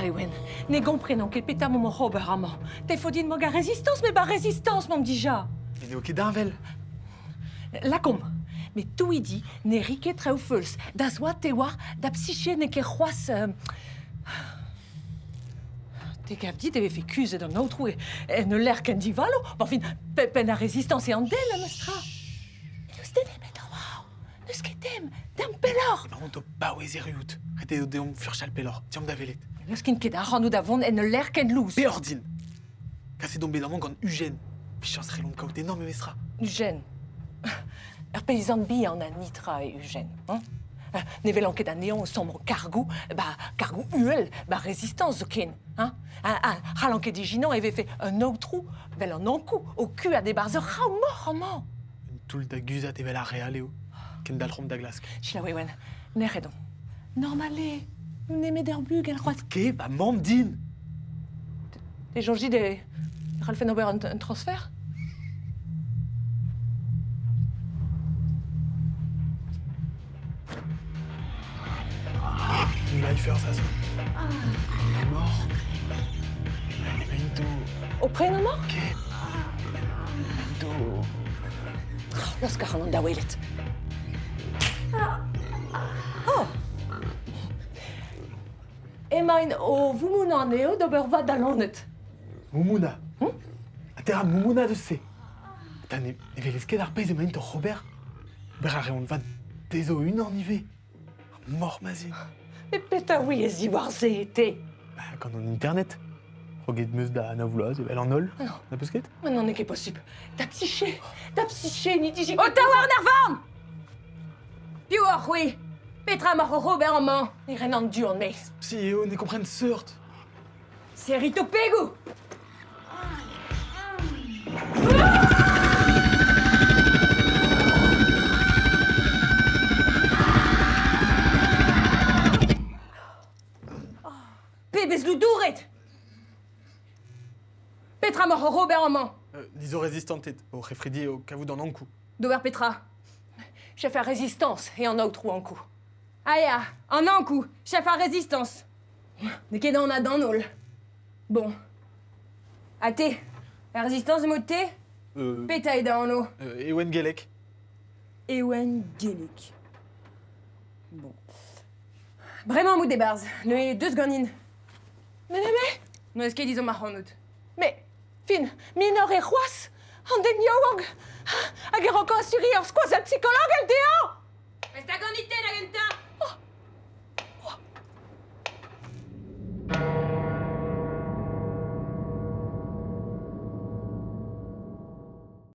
Ewen, ne comprenons que peta mon Robert amant. T'es faut dire moga résistance, mais pas résistance, mon déjà. Il est ok d'Arvel. La com. Mais tout y dit, ne rique traufuls, das wat te war, da psyché ne que roas. T'es qu'à dit, t'avais fait cuse d'un autre et ne l'air qu'un divalo. Enfin, peine à résistance et en dé, la nostra. Nous t'aimons, wow. Nous t'aimons, d'un pelor. On te pas oué zériut. Rete de on furchal pelor. Tiens d'avelet. Nous skin kedar, nous d'avons et ne l'air qu'un loose. Péordine. Cassé dombé dans mon gant Eugène. Puis chance serait long caute énorme mestra. Eugène. Paysan de bille en a nitra et Eugène. Hein? Nevelan ket a néon sombre cargou, cargou uel, résistance ken. Hein? Ralan ket diginon avait fait un autre trou, vel un encou, au cul à des barres, mort. Une toule da guzat et la réaléo. Ken dalrom da glask. Chilawewen, ne redon. Normalé, nous n'aimez d'herbug, elle croit. Qu'est, mandine. Les gens des Ralph Nober un transfert? Il va y faire ça. Il est mort. Il est bientôt. Au prénom mort? Qu'est? Bientôt. L'Oscar en da Willet. Oh! Et mein, au vous m'en neo d'oberva d'alonet. Moumouna. A terra Moumouna de C. T'as ne velesquet d'arpez et maintenant Robert. Berare on va déso une en yvé. Mort mazine. Mais péta oui, es y voir été. Quand on internet. Roguet meus da navouloise, elle en ol. Non. La pesquette? Maintenant n'est qu'est possible. Ta psyché, ni digi. Ottawa Narvan! Pior, oui. Petra mort Robert en main. Ni rien en dû en est. Si, on est comprenne sorte. C'est Rito Pegu. Pébès Louduret. Petra mort Robert en main. Niso résistante au réfridi au cavou dans l'encou. Dover Petra. Chef à résistance et en autre ou en coup. Aya, en un coup, chef à résistance. De qu'est dans on a dans nol. Bon. À thé. La résistance de mot de thé? Péta et dans l'eau. Ewen Gelek. Ewen Gelik. Bon. Vraiment mou des bars. Nous est deux secondes. Mais, Nous est-ce qu'ils disent marronout. mais, fin, minor et roas, en den yowang. A guerre encore assuré, en squaz, la psychologue, elle déant. Mais ta gondité